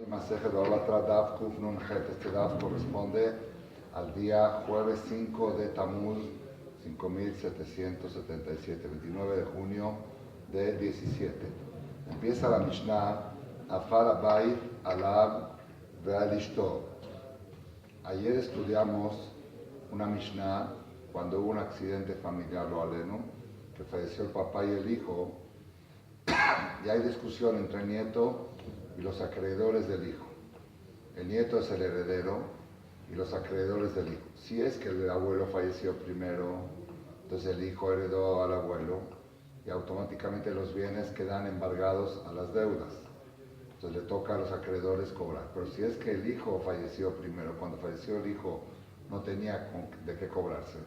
Masejet Baba Batra Daf Kuf Nun Het. Este Daf corresponde al día jueves 5 de Tamuz 5777, 29 de junio del 17. Empieza la Mishnah, Afar Abayit Alab Ve'al Ishto. Ayer estudiamos una Mishnah cuando hubo un accidente familiar, lo aleno, que falleció el papá y el hijo, y hay discusión entre el nieto y los acreedores del hijo. El nieto es el heredero y los acreedores del hijo. Si es que el abuelo falleció primero, entonces el hijo heredó al abuelo y automáticamente los bienes quedan embargados a las deudas. Entonces le toca a los acreedores cobrar. Pero si es que el hijo falleció primero, cuando falleció el hijo no tenía de qué cobrarse.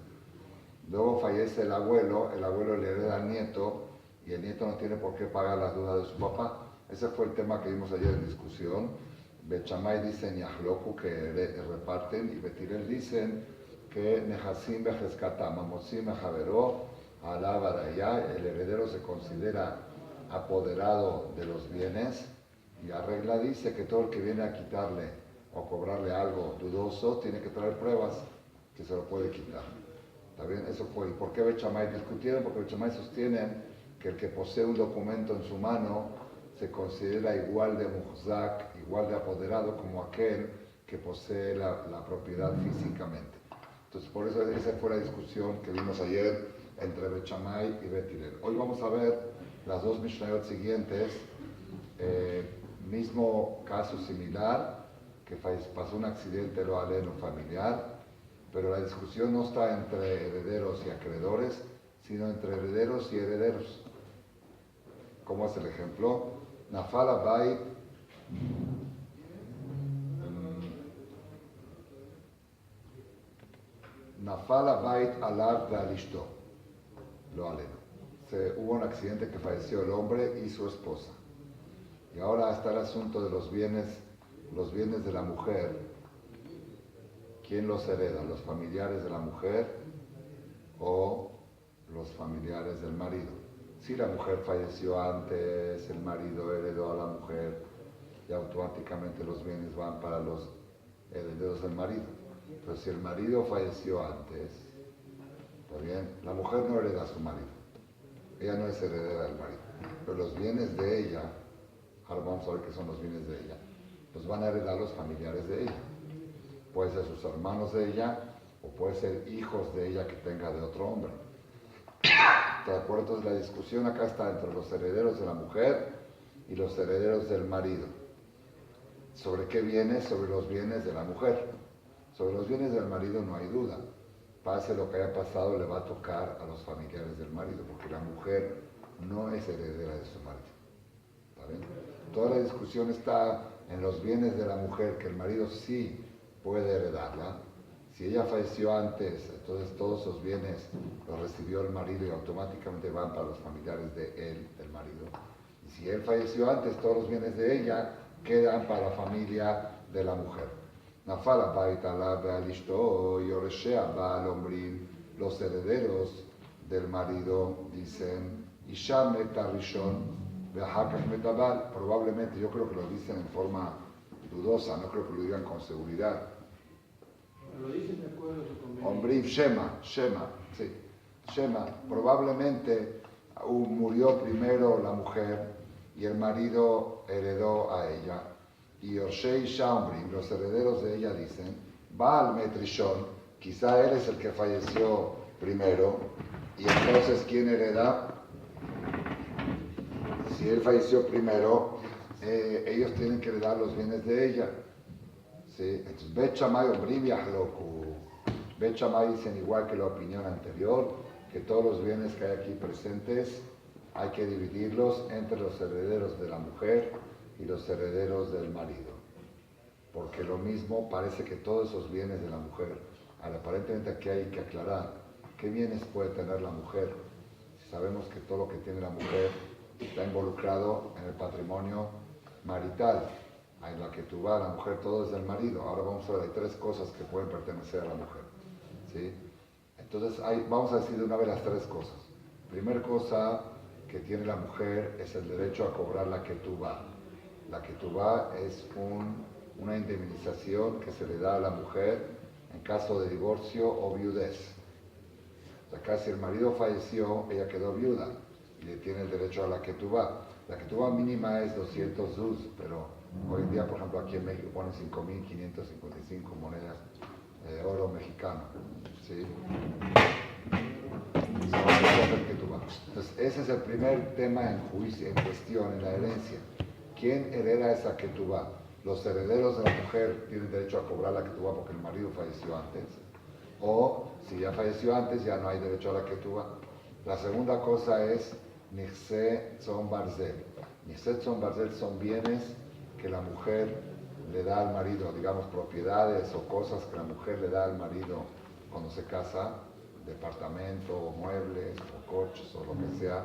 Luego fallece el abuelo le hereda al nieto y el nieto no tiene por qué pagar las deudas de su papá. Ese fue el tema que vimos ayer en discusión. Bet Shammai dicen Yahloku que reparten, y Bet Hillel dicen que Nehasim Becheskatam, Amosim Bejaveró, Alá Barayá, el heredero se considera apoderado de los bienes, y la regla dice que todo el que viene a quitarle o cobrarle algo dudoso tiene que traer pruebas que se lo puede quitar. ¿Está bien? Eso fue. ¿Y por qué Bet Shammai discutieron? Porque Bet Shammai sostienen que el que posee un documento en su mano se considera igual de muhzak, igual de apoderado como aquel que posee la propiedad físicamente. Entonces, por eso esa fue la discusión que vimos ayer entre Bet Shammai y Bet Hillel. Hoy vamos a ver las dos Mishnayot siguientes, mismo caso similar, que pasó un accidente lo aleno familiar, pero la discusión no está entre herederos y acreedores, sino entre herederos y herederos. ¿Cómo es el ejemplo? Nafal Abayit Alab Ve'al Ishto, lo aleno. Hubo un accidente que falleció el hombre y su esposa. Y ahora está el asunto de los bienes de la mujer. ¿Quién los hereda? ¿Los familiares de la mujer o los familiares del marido? Si la mujer falleció antes, el marido heredó a la mujer y automáticamente los bienes van para los herederos del marido. Pero si el marido falleció antes, ¿está bien? La mujer no hereda a su marido. Ella no es heredera del marido. Pero los bienes de ella, ahora vamos a ver qué son los bienes de ella, los van a heredar los familiares de ella. Puede ser sus hermanos de ella o puede ser hijos de ella que tenga de otro hombre. ¿De acuerdo? Entonces la discusión acá está entre los herederos de la mujer y los herederos del marido. ¿Sobre qué bienes? Sobre los bienes de la mujer. Sobre los bienes del marido no hay duda. Pase lo que haya pasado, le va a tocar a los familiares del marido, porque la mujer no es heredera de su marido. ¿Está bien? Toda la discusión está en los bienes de la mujer, que el marido sí puede heredarla. Si ella falleció antes, entonces todos esos bienes los recibió el marido y automáticamente van para los familiares de él, del marido. Y si él falleció antes, todos los bienes de ella quedan para la familia de la mujer. Nafal Abayit Alab Ve'al Ishto Yoreshea Ba'al Omrim, los herederos del marido dicen Isha Meta Rishon Ve'ahakach Meta Ba'al. Probablemente, yo creo que lo dicen en forma dudosa, no creo que lo digan con seguridad. Lo dicen de acuerdo a su conveniencia. Ombriv Shema, sí. Shema, probablemente murió primero la mujer y el marido heredó a ella. Y Orshei Shambrim, los herederos de ella dicen, Baal Metrishon, quizá él es el que falleció primero, y entonces ¿quién hereda? Si él falleció primero, ellos tienen que heredar los bienes de ella. ¿Sí? Entonces, Bet Shammai Omrim Yahloku. Bet Shammai dicen igual que la opinión anterior, que todos los bienes que hay aquí presentes hay que dividirlos entre los herederos de la mujer y los herederos del marido. Porque lo mismo parece que todos esos bienes de la mujer, aparentemente aquí hay que aclarar, ¿qué bienes puede tener la mujer? Si sabemos que todo lo que tiene la mujer está involucrado en el patrimonio marital. En la que tú vas, la mujer, todo es del marido. Ahora vamos a ver, hay tres cosas que pueden pertenecer a la mujer. ¿Sí? Entonces, vamos a decir de una vez las tres cosas. Primera cosa que tiene la mujer es el derecho a cobrar la que tú vas. La ketubá es una indemnización que se le da a la mujer en caso de divorcio o viudez. O sea, acá si el marido falleció, ella quedó viuda y le tiene el derecho a la ketubá. La ketubá mínima es 200 zuz, pero hoy en día, por ejemplo, aquí en México ponen 5.555 monedas de oro mexicano. ¿Sí? Entonces, ese es el primer tema en juicio, en cuestión, en la herencia. ¿Quién hereda esa ketubá? ¿Los herederos de la mujer tienen derecho a cobrar la ketubá porque el marido falleció antes? O si ya falleció antes, ya no hay derecho a la ketubá. La segunda cosa es Nixé Tzon Barzel. Nixé Tzon Barzel son bienes que la mujer le da al marido, digamos propiedades o cosas que la mujer le da al marido cuando se casa, departamento o muebles o coches o lo que sea,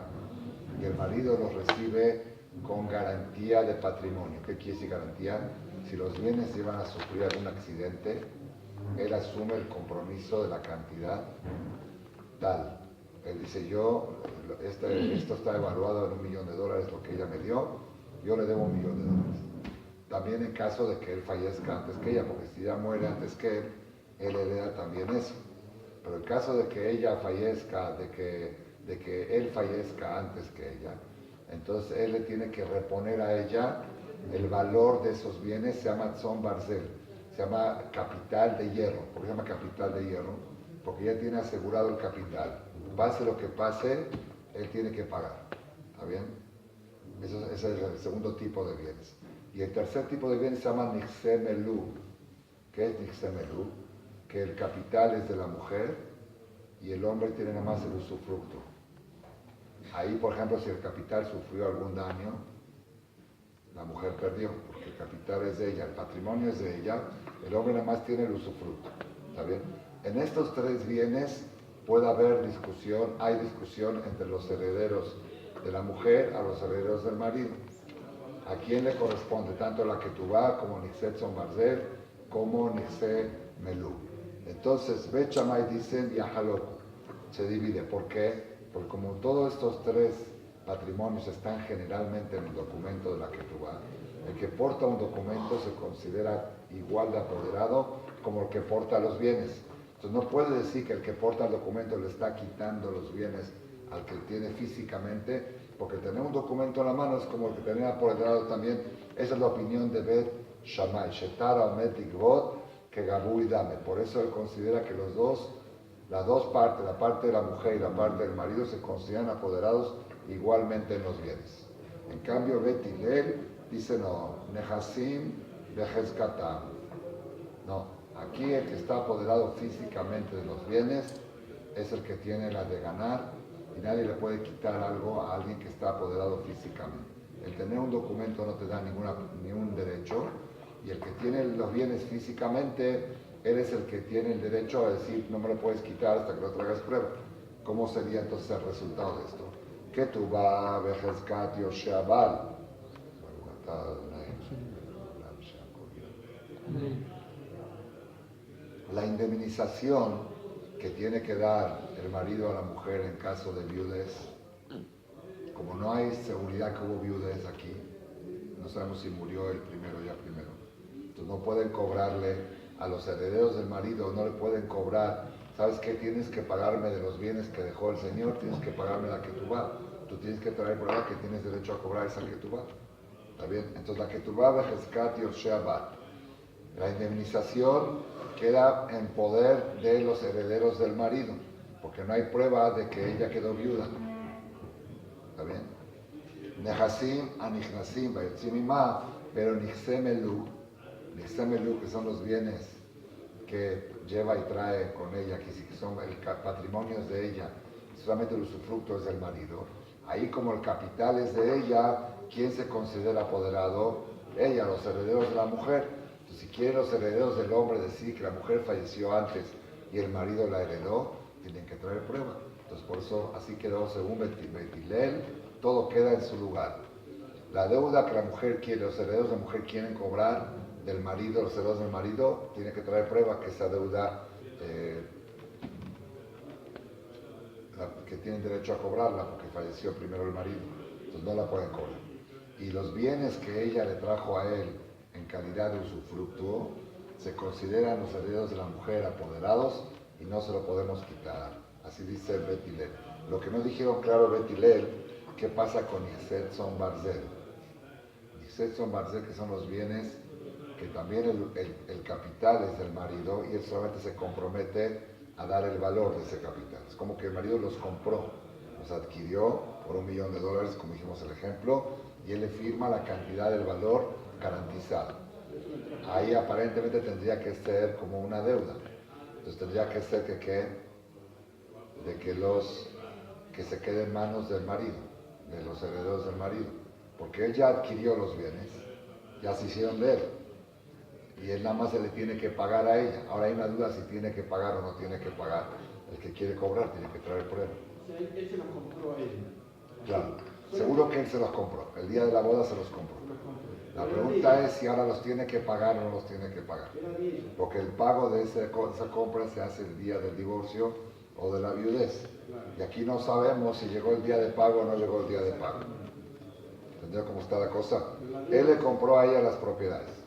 y el marido los recibe con garantía de patrimonio. ¿Qué quiere decir garantía? Si los bienes iban a sufrir algún accidente, él asume el compromiso de la cantidad tal. Él dice, esto está evaluado en $1.000.000 lo que ella me dio, yo le debo $1.000.000. También en caso de que él fallezca antes que ella, porque si ella muere antes que él hereda también eso. Pero en caso de que ella fallezca, de que él fallezca antes que ella, entonces él le tiene que reponer a ella el valor de esos bienes, se llama Tzon Barzel, se llama capital de hierro. ¿Por qué se llama capital de hierro? Porque ella tiene asegurado el capital. Pase lo que pase, él tiene que pagar. ¿Está bien? Ese es el segundo tipo de bienes. Y el tercer tipo de bienes se llama Nixé Melú. ¿Qué es Nixé Melú? Que el capital es de la mujer y el hombre tiene nada más el usufructo. Ahí, por ejemplo, si el capital sufrió algún daño, la mujer perdió, porque el capital es de ella, el patrimonio es de ella, el hombre nada más tiene el usufructo. ¿Está bien? En estos tres bienes puede haber discusión, hay discusión entre los herederos de la mujer a los herederos del marido. ¿A quién le corresponde? Tanto la ketubá como Nixé Tzon Barzel como Nixé Melú. Entonces, Bet Shammai dicen Yahalok, se divide. ¿Por qué? Porque como todos estos tres patrimonios están generalmente en el documento de la ketubá, el que porta un documento se considera igual de apoderado como el que porta los bienes. Entonces no puede decir que el que porta el documento le está quitando los bienes al que tiene físicamente, porque tener un documento en la mano es como el que tener apoderado también. Esa es la opinión de Bet Shammai, Shetara Omet Igvot, que Gabu y Dame. Por eso él considera que las dos partes, la parte de la mujer y la parte del marido, se consideran apoderados igualmente en los bienes. En cambio, Bet Hillel dice no, Nehasim Behezkatam. No, aquí el que está apoderado físicamente de los bienes es el que tiene la de ganar y nadie le puede quitar algo a alguien que está apoderado físicamente. El tener un documento no te da ningún derecho, y el que tiene los bienes físicamente, él es el que tiene el derecho a decir, no me lo puedes quitar hasta que lo traigas prueba. ¿Cómo sería entonces el resultado de esto? Que tú va a Behezkat Yosheabal. La indemnización que tiene que dar el marido a la mujer en caso de viudez, como no hay seguridad que hubo viudez aquí, no sabemos si murió el primero ya primero, entonces no pueden cobrarle a los herederos del marido, no le pueden cobrar, ¿sabes qué? Tienes que pagarme de los bienes que dejó el Señor, tienes que pagarme la ketubá, tú tienes que traer prueba que tienes derecho a cobrar esa ketubá. ¿Está bien? Entonces la ketubá Behezkat Yosheabal, la indemnización queda en poder de los herederos del marido, porque no hay prueba de que ella quedó viuda. ¿Está bien? Nehasim anichnasim bayotzim imah, pero Nixé Melú, que son los bienes que lleva y trae con ella, que son el patrimonio es de ella, solamente el usufructo es del marido. Ahí como el capital es de ella, ¿quién se considera apoderado? Ella, los herederos de la mujer. Entonces, si quieren los herederos del hombre decir que la mujer falleció antes y el marido la heredó, tienen que traer prueba. Entonces por eso así quedó según Bet Hillel, todo queda en su lugar. La deuda que la mujer quiere, los herederos de la mujer quieren cobrar del marido, los herederos del marido, tienen que traer prueba que esa deuda, que tienen derecho a cobrarla porque falleció primero el marido. Entonces no la pueden cobrar. y los bienes que ella le trajo a él en calidad de usufructuo, se consideran los herederos de la mujer apoderados y no se lo podemos quitar. Así dice Bet Hillel. Lo que no dijeron claro Bet Hillel, ¿qué pasa con Ixet Son Barzel? Ixet Son Barzel, que son los bienes que también el capital es del marido y él solamente se compromete a dar el valor de ese capital. Es como que el marido los compró, los adquirió por $1.000.000, como dijimos el ejemplo, y él le firma la cantidad del valor garantizado. Ahí aparentemente tendría que ser como una deuda. Entonces tendría que ser que se quede en manos del marido, de los herederos del marido. Porque él ya adquirió los bienes, ya se hicieron de él. Y él nada más se le tiene que pagar a ella. Ahora hay una duda si tiene que pagar o no tiene que pagar. El que quiere cobrar tiene que traer prueba. O sea, él se los compró a ella. Claro, seguro que él se los compró. El día de la boda se los compró. La pregunta es si ahora los tiene que pagar o no los tiene que pagar. Porque el pago de esa compra se hace el día del divorcio o de la viudez. Y aquí no sabemos si llegó el día de pago o no llegó el día de pago. ¿Entendió cómo está la cosa? Él le compró a ella las propiedades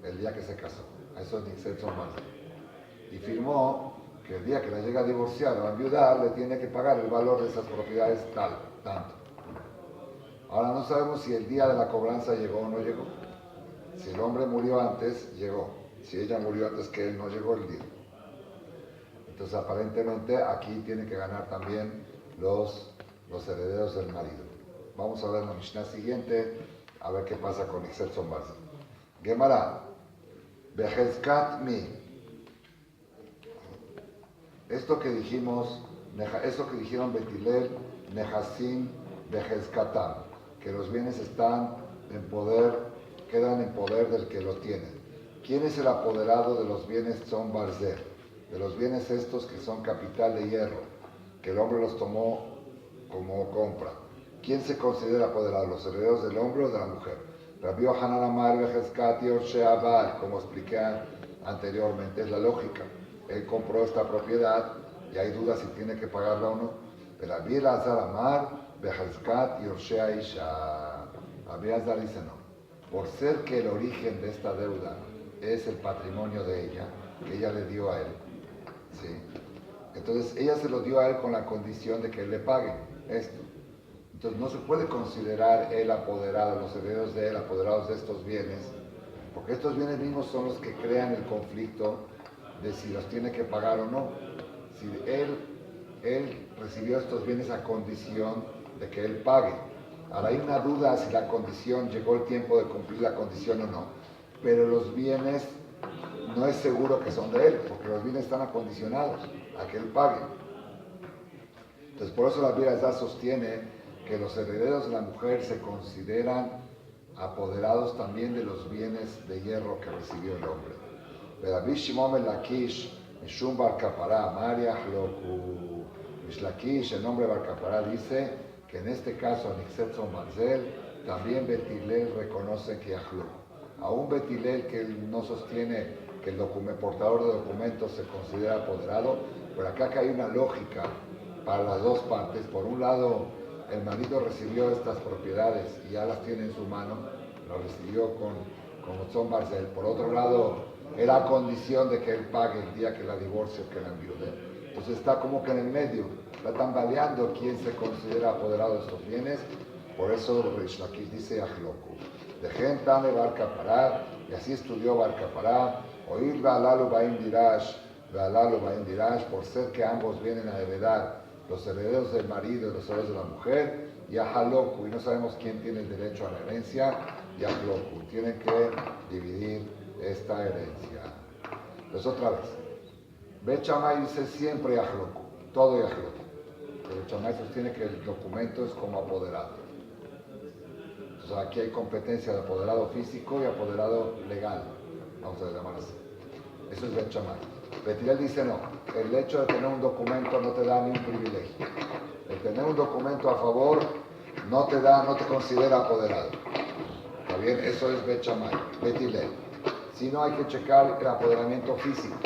el día que se casó. A eso es Nixet Son Barzel. Y firmó que el día que la llega a divorciar o a enviudar le tiene que pagar el valor de esas propiedades tanto. Ahora no sabemos si el día de la cobranza llegó o no llegó. Si el hombre murió antes, llegó. Si ella murió antes que él, no llegó el día. Entonces aparentemente aquí tienen que ganar también los herederos del marido. Vamos a ver en la Mishnah siguiente a ver qué pasa con Ixet Son Barzel. Gemara, Behezkat mi. Esto que dijeron Bet Hillel, Nehasim Behezkatam, que los bienes quedan en poder del que los tiene. ¿Quién es el apoderado de los bienes Son Barzel? De los bienes estos que son capital de hierro, que el hombre los tomó como compra. ¿Quién se considera apoderado? ¿Los herederos del hombre o de la mujer? Rabbi Yohanan Amar Behezkat Yorshei Abal, como expliqué anteriormente, es la lógica. Él compró esta propiedad y hay dudas si tiene que pagarla o no. Pero Rabbi Elazar Amar Behezkat Yorshei Isha. Rabbi Elazar dice no. Por ser que el origen de esta deuda es el patrimonio de ella, que ella le dio a él, ¿sí? Entonces ella se lo dio a él con la condición de que él le pague esto. Entonces no se puede considerar él apoderado, los herederos de él apoderados de estos bienes, porque estos bienes mismos son los que crean el conflicto de si los tiene que pagar o no. Si él recibió estos bienes a condición de que él pague. Ahora hay una duda si la condición, llegó el tiempo de cumplir la condición o no, pero los bienes no es seguro que son de él, porque los bienes están acondicionados a que él pague. Entonces por eso la Biblia sostiene que los herederos de la mujer se consideran apoderados también de los bienes de hierro que recibió el hombre. Rabbi Shimon ben Lakish, Mishum Bar Kapará, Mariach Loku. Lakish, el nombre Bar Kapará, dice que en este caso, Nixet Son Barzel, también Bet Hillel reconoce que Ahluk. Aún Bet Hillel, que él no sostiene que el portador de documentos se considera apoderado, pero acá que hay una lógica para las dos partes. Por un lado, el marido recibió estas propiedades y ya las tiene en su mano, lo recibió con Son Barzel. Por otro lado, era a condición de que él pague el día que la divorcie o que la enviude. Entonces está como que en el medio, está tambaleando quién se considera apoderado de estos bienes. Por eso Rish Lakish dice Ajloku. Dejen Tane Bar Kapará, y así estudió Bar Kapará, oír Ba'alalu Ba'im Dirash, por ser que ambos vienen a heredar, los herederos del marido y los herederos de la mujer, y a Haloku, y no sabemos quién tiene el derecho a la herencia, y a Haloku, tienen que dividir esta herencia. Pues otra vez, Bet Shammai dice siempre Haloku, todo y Haloku, pero Bet Shammai sostiene que el documento es como apoderado. Entonces aquí hay competencia de apoderado físico y apoderado legal, vamos a llamar así. Eso es Bet Shammai. Bet Hillel dice no, el hecho de tener un documento no te da ni un privilegio. El tener un documento a favor no te considera apoderado. ¿Está bien? Eso es Bet Shammai, Bet Hillel. Si no, hay que checar el apoderamiento físico.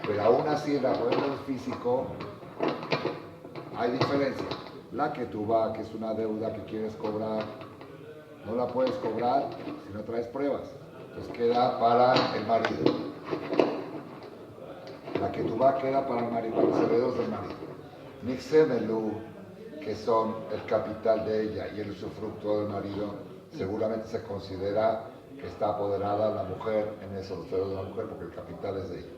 Pero aún así, el apoderamiento físico, hay diferencia. La que tú vas, que es una deuda que quieres cobrar, No la puedes cobrar si no traes pruebas. Entonces queda para el marido. La que tú vas queda para el marido, para los herederos del marido. Nixemelu, que son el capital de ella y el usufructo del marido, seguramente se considera que está apoderada la mujer en eso, los herederos de la mujer, porque el capital es de ella.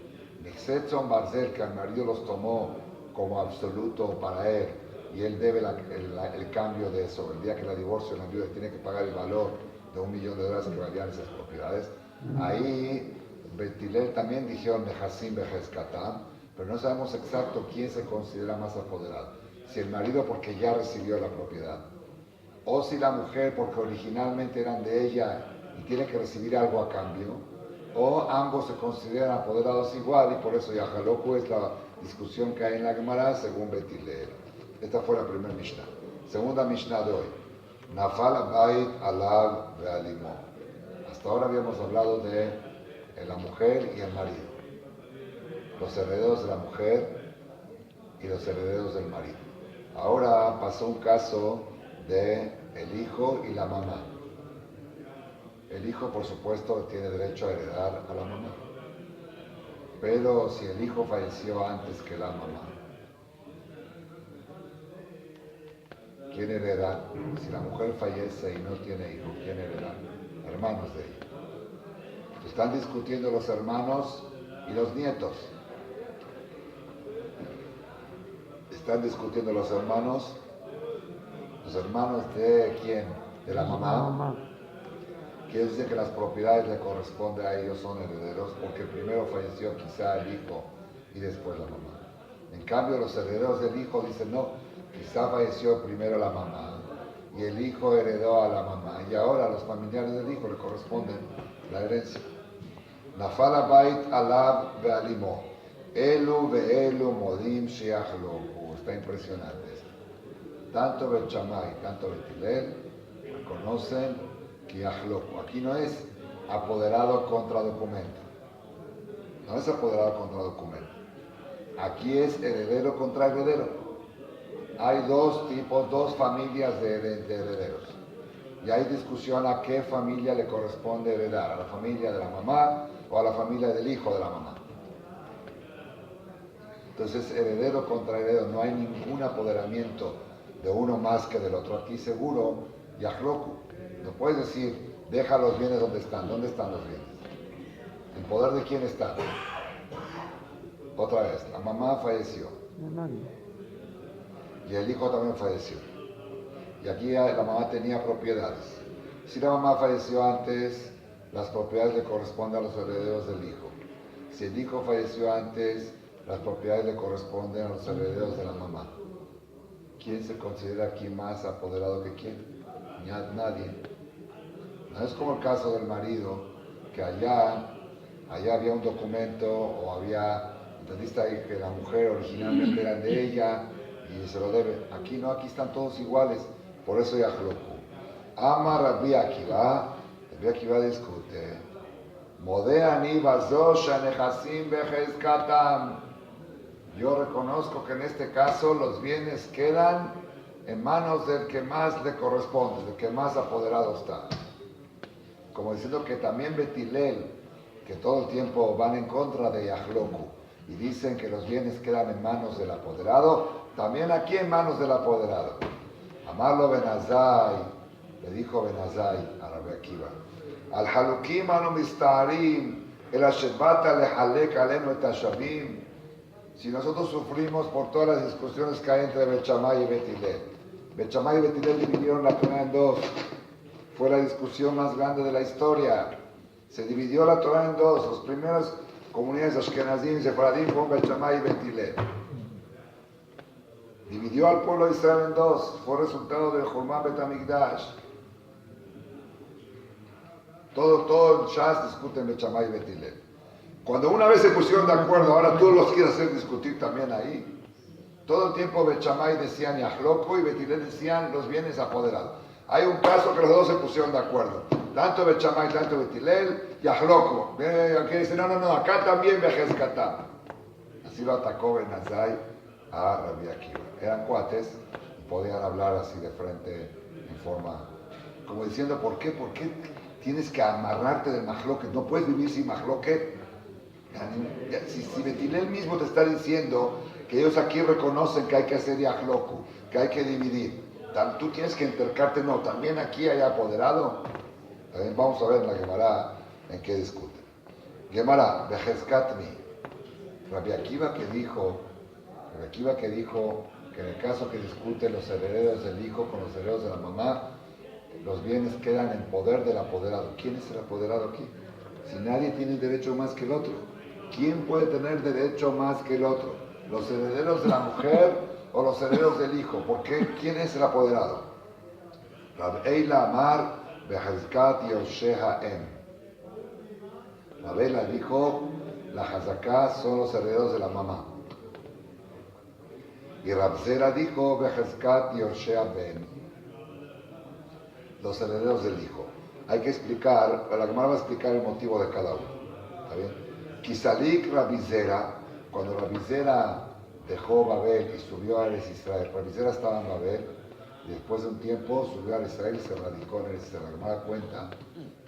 Nixetzon Barzel, que el marido los tomó como absoluto para él, y él debe el cambio de eso. El día que la divorcio, la viuda tiene que pagar el valor de $1.000.000 que valían esas propiedades. Ahí Betilel también dijeron Nehasim Bejeskatam, pero no sabemos exacto quién se considera más apoderado. Si el marido porque ya recibió la propiedad, o si la mujer porque originalmente eran de ella y tiene que recibir algo a cambio, o ambos se consideran apoderados igual y por eso Yahaloku es la discusión que hay en la Gemara según Betilel. Esta fue la primera Mishnah. Segunda Mishnah de hoy. Nafal Abayit Alav Ve'alimo. Hasta ahora habíamos hablado de la mujer y el marido. Los herederos de la mujer y los herederos del marido. Ahora pasó un caso de el hijo y la mamá. El hijo, por supuesto, tiene derecho a heredar a la mamá. Pero si el hijo falleció antes que la mamá, ¿quién hereda? Si la mujer fallece y no tiene hijo, ¿quién hereda? Hermanos de ella. Están discutiendo los hermanos y los nietos. Están discutiendo los hermanos de ¿quién? De la mamá. Quiere decir que las propiedades le corresponden a ellos, son herederos, porque primero falleció quizá el hijo y después la mamá. En cambio, los herederos del hijo dicen, no, quizá falleció primero la mamá y el hijo heredó a la mamá y ahora a los familiares del hijo le corresponden la herencia. Nafal Abayit Alav Ve'alimo. Elu ve'elu modim sheachloku. Está impresionante esto. Tanto Bet Shammai, tanto Betilel reconocen que Yachloku. Aquí no es apoderado contra documento. No es apoderado contra documento. Aquí es heredero contra heredero. Hay dos tipos, dos familias de herederos. Y hay discusión a qué familia le corresponde heredar, a la familia de la mamá o a la familia del hijo de la mamá. Entonces, heredero contra heredero, no hay ningún apoderamiento de uno más que del otro. Aquí seguro, Yachloku. No puedes decir, deja los bienes donde están. ¿Dónde están los bienes? ¿En poder de quién están? Otra vez, la mamá falleció. Y el hijo también falleció. Y aquí la mamá tenía propiedades. Si la mamá falleció antes, las propiedades le corresponden a los herederos del hijo. Si el hijo falleció antes, las propiedades le corresponden a los herederos de la mamá. ¿Quién se considera aquí más apoderado que quién? Nadie. No es como el caso del marido, que allá había un documento o había, entendiste ahí que la mujer originalmente era de ella y se lo debe. Aquí no, aquí están todos iguales. Por eso Yachloku. Ama Rabbi Akiva discute. Modeani bazosh anechasim bechezkatam. Yo reconozco que en este caso los bienes quedan en manos del que más le corresponde, del que más apoderado está. Como diciendo que también Betilel, que todo el tiempo van en contra de Yachloku y dicen que los bienes quedan en manos del apoderado, también aquí en manos del apoderado. Amarlo Benazai, le dijo Benazai a Rabbi Akiva, al halukim anu mistarim, el ashebata lehalek alenu et hashavim. Si nosotros sufrimos por todas las discusiones que hay entre Bet Shammai y Betilel. Bet Shammai y Betilel dividieron la Torah en dos. Fue la discusión más grande de la historia. Se dividió la Torah en dos. Las primeras comunidades Ashkenazim y Sefaradim fueron Bet Shammai y Betilel. Dividió al pueblo de Israel en dos. Fue resultado del Jormán Bet Hamikdash. Todo el Shas discute en Bet Shammai y Betilel. Cuando una vez se pusieron de acuerdo, ahora todos los quieren hacer discutir también ahí. Todo el tiempo Bet Shammai decían Yachloku y Betilel decían los bienes apoderados. Hay un caso que los dos se pusieron de acuerdo. Tanto Bet Shammai, tanto Betilel, Yachloku. Aquí dice, no, acá también Bejezkatam. Así lo atacó Benazai a Rabbi Akiva. Eran cuates y podían hablar así de frente en forma Como diciendo, ¿por qué? ¿Por qué tienes que amarrarte del mahloket? No puedes vivir sin mahloket. Si Betilel mismo te está diciendo que ellos aquí reconocen que hay que hacer yahloku, que hay que dividir, tú tienes que entercarte, no, también aquí hay apoderado. También vamos a ver en la Gemara en qué discuten. Gemara, Bejezkatmi, Rabbi Akiva que dijo que en el caso que discuten los herederos del hijo con los herederos de la mamá, los bienes quedan en poder del apoderado. ¿Quién es el apoderado aquí? Si nadie tiene derecho más que el otro. ¿Quién puede tener derecho más que el otro? ¿Los herederos de la mujer o los herederos del hijo? ¿Por qué? ¿Quién es el apoderado? Rab Eila Amar Behazkat Yosheha Em. Rab Eila dijo, la Hazaká son los herederos de la mamá. Y Rab Zera dijo, Behazkat Yoshea Ben, los herederos del hijo. Hay que explicar, la Gemara va a explicar el motivo de cada uno. ¿Está bien? Kisalik Rabbi Zera, cuando Rabbi Zera dejó Babel y subió a Eretz Israel, Rabbi Zera estaba en Babel y después de un tiempo subió a Eretz Israel y se radicó en Eretz Israel. La Gemara cuenta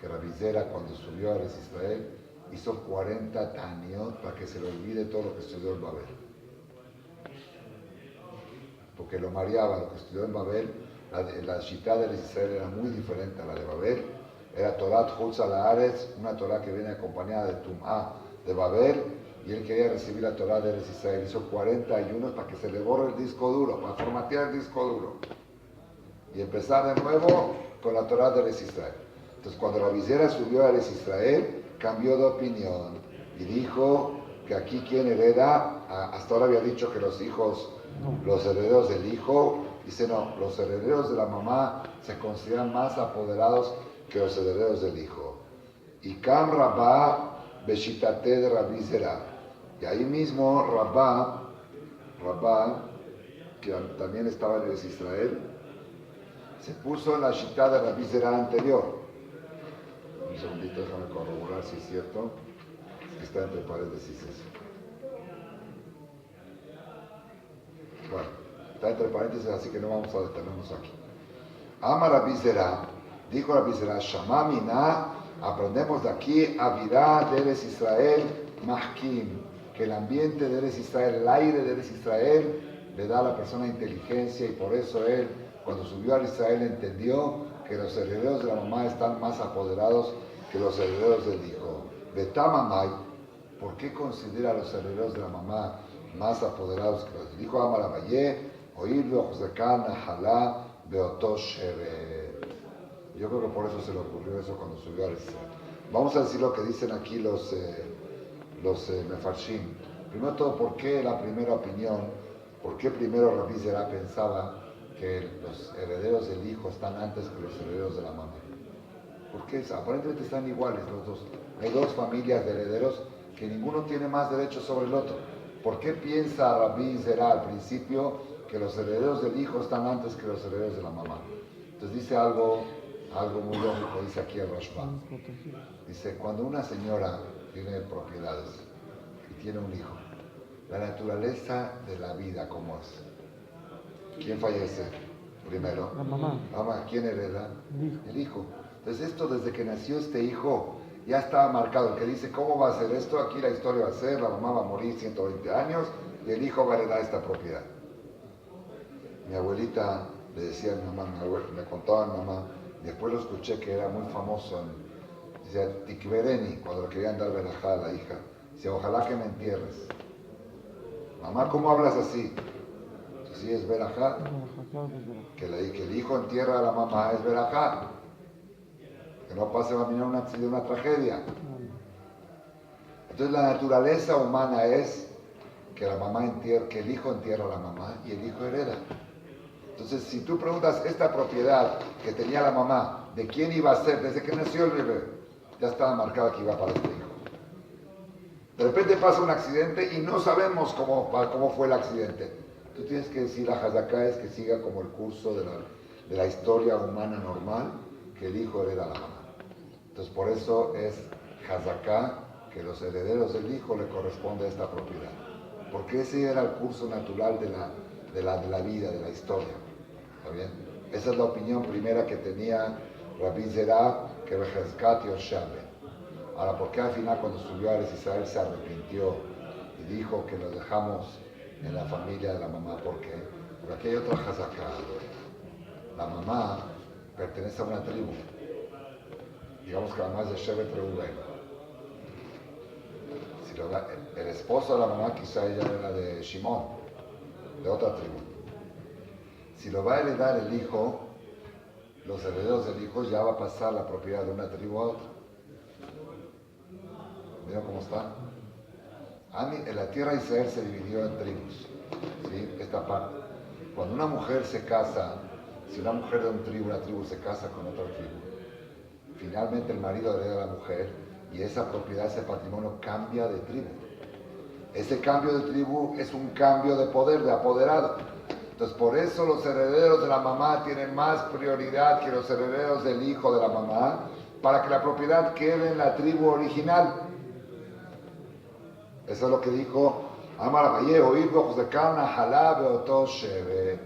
que Rabbi Zera cuando subió a Eretz Israel hizo 40 taniot para que se le olvide todo lo que estudió en Babel. Porque lo mareaba, lo que estudió en Babel, la shitá de Eretz Israel era muy diferente a la de Babel. Era Torat Chutz La'aretz, una Torah que viene acompañada de Tum'ah de Babel, y él quería recibir la Torah de Eretz Israel. Hizo 41 para que se le borre el disco duro, para formatear el disco duro. Y empezar de nuevo con la Torah de Eretz Israel. Entonces cuando Rabbi Zera subió a Eretz Israel, cambió de opinión y dijo que aquí quien hereda, hasta ahora había dicho que los hijos, los herederos del hijo, dice no, los herederos de la mamá se consideran más apoderados que los herederos del hijo. Y Kam Rabá Beshitate de Rabbi Zera. Y ahí mismo Rabá, que también estaba en Eretz Israel, se puso en la shitá de Rabbi Zera anterior. Un segundito, déjame corroborar si es cierto. Está entre paréntesis eso. Bueno, está entre paréntesis, así que no vamos a detenernos aquí. Ama Rabbi Zera, dijo Rabbi Zera, Shama Mina, aprendemos de aquí, Avirá de Eretz Israel, Mahkim, que el ambiente de Eretz Israel, el aire de Eretz Israel, le da a la persona inteligencia y por eso él, cuando subió a Israel, entendió que los herederos de la mamá están más apoderados que los herederos del hijo. Betamamay, ¿por qué considera a los herederos de la mamá más apoderados que los del hijo? Amarabayé, oírlo, Josekan, Nahalá, Beotosh Sheret. Yo creo que por eso se le ocurrió eso cuando subió a Israel. Vamos a decir lo que dicen aquí los Mefarshim. Primero todo, ¿por qué la primera opinión? ¿Por qué primero Rabbi Zera pensaba que los herederos del hijo están antes que los herederos de la mamá? Porque aparentemente están iguales los dos. Hay dos familias de herederos que ninguno tiene más derechos sobre el otro. ¿Por qué piensa Rabbi Zera al principio que los herederos del hijo están antes que los herederos de la mamá? Entonces dice algo muy lógico, dice aquí el Rashba. Dice, cuando una señora tiene propiedades y tiene un hijo, la naturaleza de la vida, ¿cómo es? ¿Quién fallece primero? La mamá. ¿Quién hereda? El hijo. El hijo. Entonces esto desde que nació este hijo ya estaba marcado. El que dice, ¿cómo va a ser esto? Aquí la historia va a ser, la mamá va a morir 120 años y el hijo va a heredar esta propiedad. Mi abuelita le decía a mi mamá, me contaba a mi mamá, y después lo escuché que era muy famoso, decía, Tikvereni, cuando le querían dar verajá a la hija, decía, ojalá que me entierres. Mamá, ¿cómo hablas así? Sí, es verajá. Que el hijo entierra a la mamá es verajá. Que no pase a venir una tragedia. Entonces la naturaleza humana es que que el hijo entierra a la mamá y el hijo hereda. Entonces, si tú preguntas esta propiedad que tenía la mamá, ¿de quién iba a ser? Desde que nació el bebé, ya estaba marcada que iba para este hijo. De repente pasa un accidente y no sabemos cómo fue el accidente. Tú tienes que decir, la Hazaká es que siga como el curso de la historia humana normal, que el hijo hereda a la mamá. Entonces, por eso es Hazaká, que los herederos del hijo le corresponde a esta propiedad. Porque ese era el curso natural de la vida, de la historia. ¿Está bien? Esa es la opinión primera que tenía Rabbi Zerá que Bejezkat Yoshabe. Ahora, ¿por qué al final cuando subió a Eretz Israel se arrepintió y dijo que lo dejamos en la familia de la mamá? ¿Por qué? Porque aquí hay otra Hazaká. La mamá pertenece a una tribu. Digamos que la mamá es de Shevet Reuben. Si el esposo de la mamá quizá ella era de Shimón, de otra tribu. Si lo va a heredar el hijo, los herederos del hijo ya va a pasar la propiedad de una tribu a otra. ¿Vieron cómo está? En la tierra de Israel se dividió en tribus. ¿Sí? Esta parte. Cuando una mujer se casa, si una mujer de una tribu se casa con otra tribu, finalmente el marido hereda a la mujer y esa propiedad, ese patrimonio cambia de tribu. Ese cambio de tribu es un cambio de poder, de apoderado. Entonces por eso los herederos de la mamá tienen más prioridad que los herederos del hijo de la mamá, para que la propiedad quede en la tribu original. Eso es lo que dijo Amar Abaye, oír ojos de carne, jalabe o toshebe.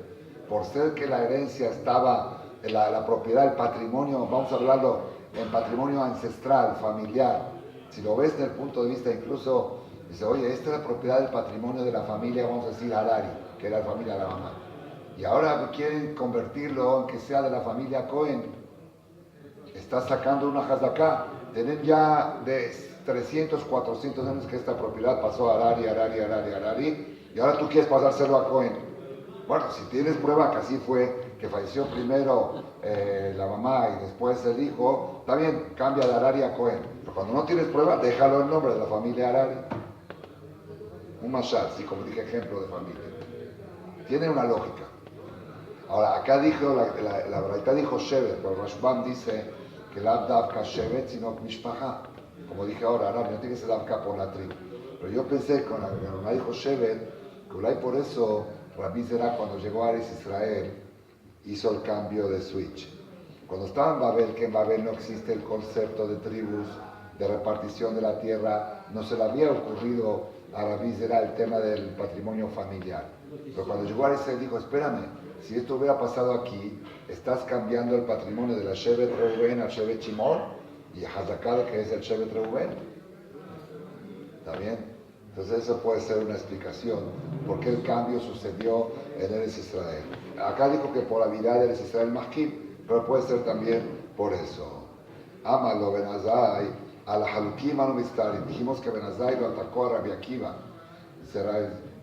Por ser que la herencia estaba, la propiedad, el patrimonio, vamos a hablarlo en patrimonio ancestral, familiar. Si lo ves desde el punto de vista incluso, dice, oye, esta es la propiedad del patrimonio de la familia, vamos a decir Harari, que era la familia de la mamá. Y ahora quieren convertirlo en que sea de la familia Cohen. Está sacando una hazaká. Tienen ya de 300, 400 años que esta propiedad pasó a Harari, y ahora tú quieres pasárselo a Cohen. Bueno, si tienes prueba que así fue, que falleció primero la mamá y después el hijo, está bien, cambia de Harari a Cohen. Pero cuando no tienes prueba, déjalo el nombre de la familia Harari. Un mashal, sí, como dije, ejemplo de familia. Tiene una lógica. Ahora, acá dijo, la verdad dijo Shevet, pero Rashbam dice que la Abdavka Shevet, sino Mishpaha. Como dije ahora, no tiene que ser Abdavka por la tribu. Pero yo pensé, con la dijo Shevet, que por eso Rabbi Zerá, cuando llegó a Eretz Israel, hizo el cambio de switch. Cuando estaba en Babel, que en Babel no existe el concepto de tribus, de repartición de la tierra, no se le había ocurrido a Rabbi Zerá el tema del patrimonio familiar. Pero cuando llegó a Eretz Israel dijo, espérame, si esto hubiera pasado aquí, estás cambiando el patrimonio de la Shevet Reuben al Shevet Shimon y Hazaká, que es el Shevet Reuben. ¿Está bien? Entonces eso puede ser una explicación por qué el cambio sucedió en Eretz Israel. Acá dijo que por la vida de Eretz Israel Mahkim, pero puede ser también por eso. Amalo Ben Azai, a la Halukim Anumistarim. Dijimos que Ben Azai lo atacó a Rabbi Akiva.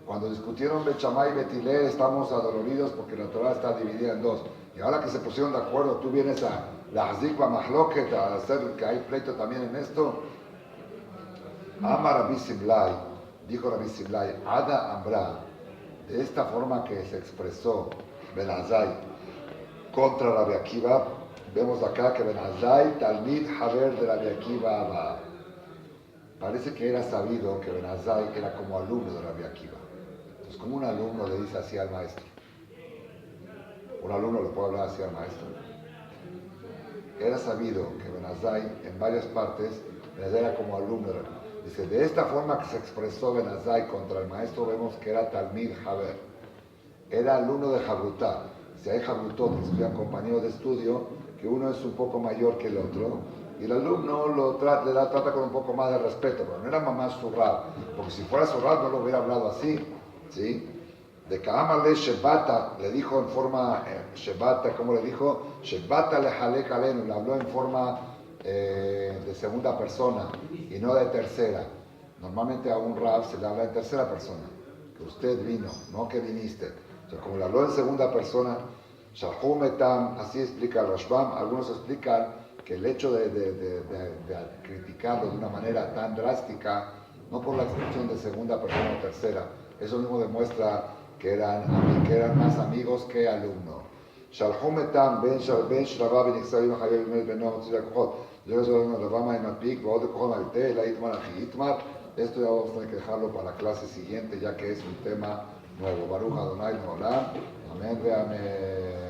Cuando discutieron Bet Shammai y Bet Hillel, estamos adoloridos porque la Torah está dividida en dos. Y ahora que se pusieron de acuerdo, tú vienes a la Hazikva Mahloket, a hacer que hay pleito también en esto. Ama Rabbi Simlai, dijo Rabbi Simlai, Ada Ambra, de esta forma que se expresó Ben Azai contra Rabbi Akiva, vemos acá que Ben Azai, Talmid Haber de Rabbi Akiva Abba. Parece que era sabido que Ben Azai era como alumno de Rabbi Akiva. Entonces, como un alumno le dice así al maestro. Un alumno le puede hablar así al maestro. Era sabido que Ben Azai, en varias partes, Ben Azai era como alumno de Rabbi Akiva. Dice, de esta forma que se expresó Ben Azai contra el maestro, vemos que era Talmid Haber. Era alumno de Jabrutá. Si hay Jabrutot, que estudian compañeros de estudio, que uno es un poco mayor que el otro, y el alumno le trata con un poco más de respeto, pero no era mamá zurrad, porque si fuera zurrad no lo hubiera hablado así, ¿sí? De Ka'amale Shebata, le dijo en forma, Shebata, ¿cómo le dijo? Shebata le jalek alenu, le habló en forma de segunda persona y no de tercera. Normalmente a un rab se le habla en tercera persona, que usted vino, no que viniste. O sea, como le habló en segunda persona, Shahumetam, así explica el Rashbam, algunos explican que el hecho de criticarlo de una manera tan drástica, no por la expresión de segunda persona o tercera, eso mismo demuestra que eran más amigos que alumnos. Shalhumetam ben Shrava ben Ixarim Hayel ben Beno Tzira Kochot. Yo soy un Ravama y Matpik, Baod de Kochot Malte, la Itmar Achitmar. Esto ya vamos a tener que dejarlo para la clase siguiente, ya que es un tema nuevo. Baruch Adonai Nolam. Amén ve amén.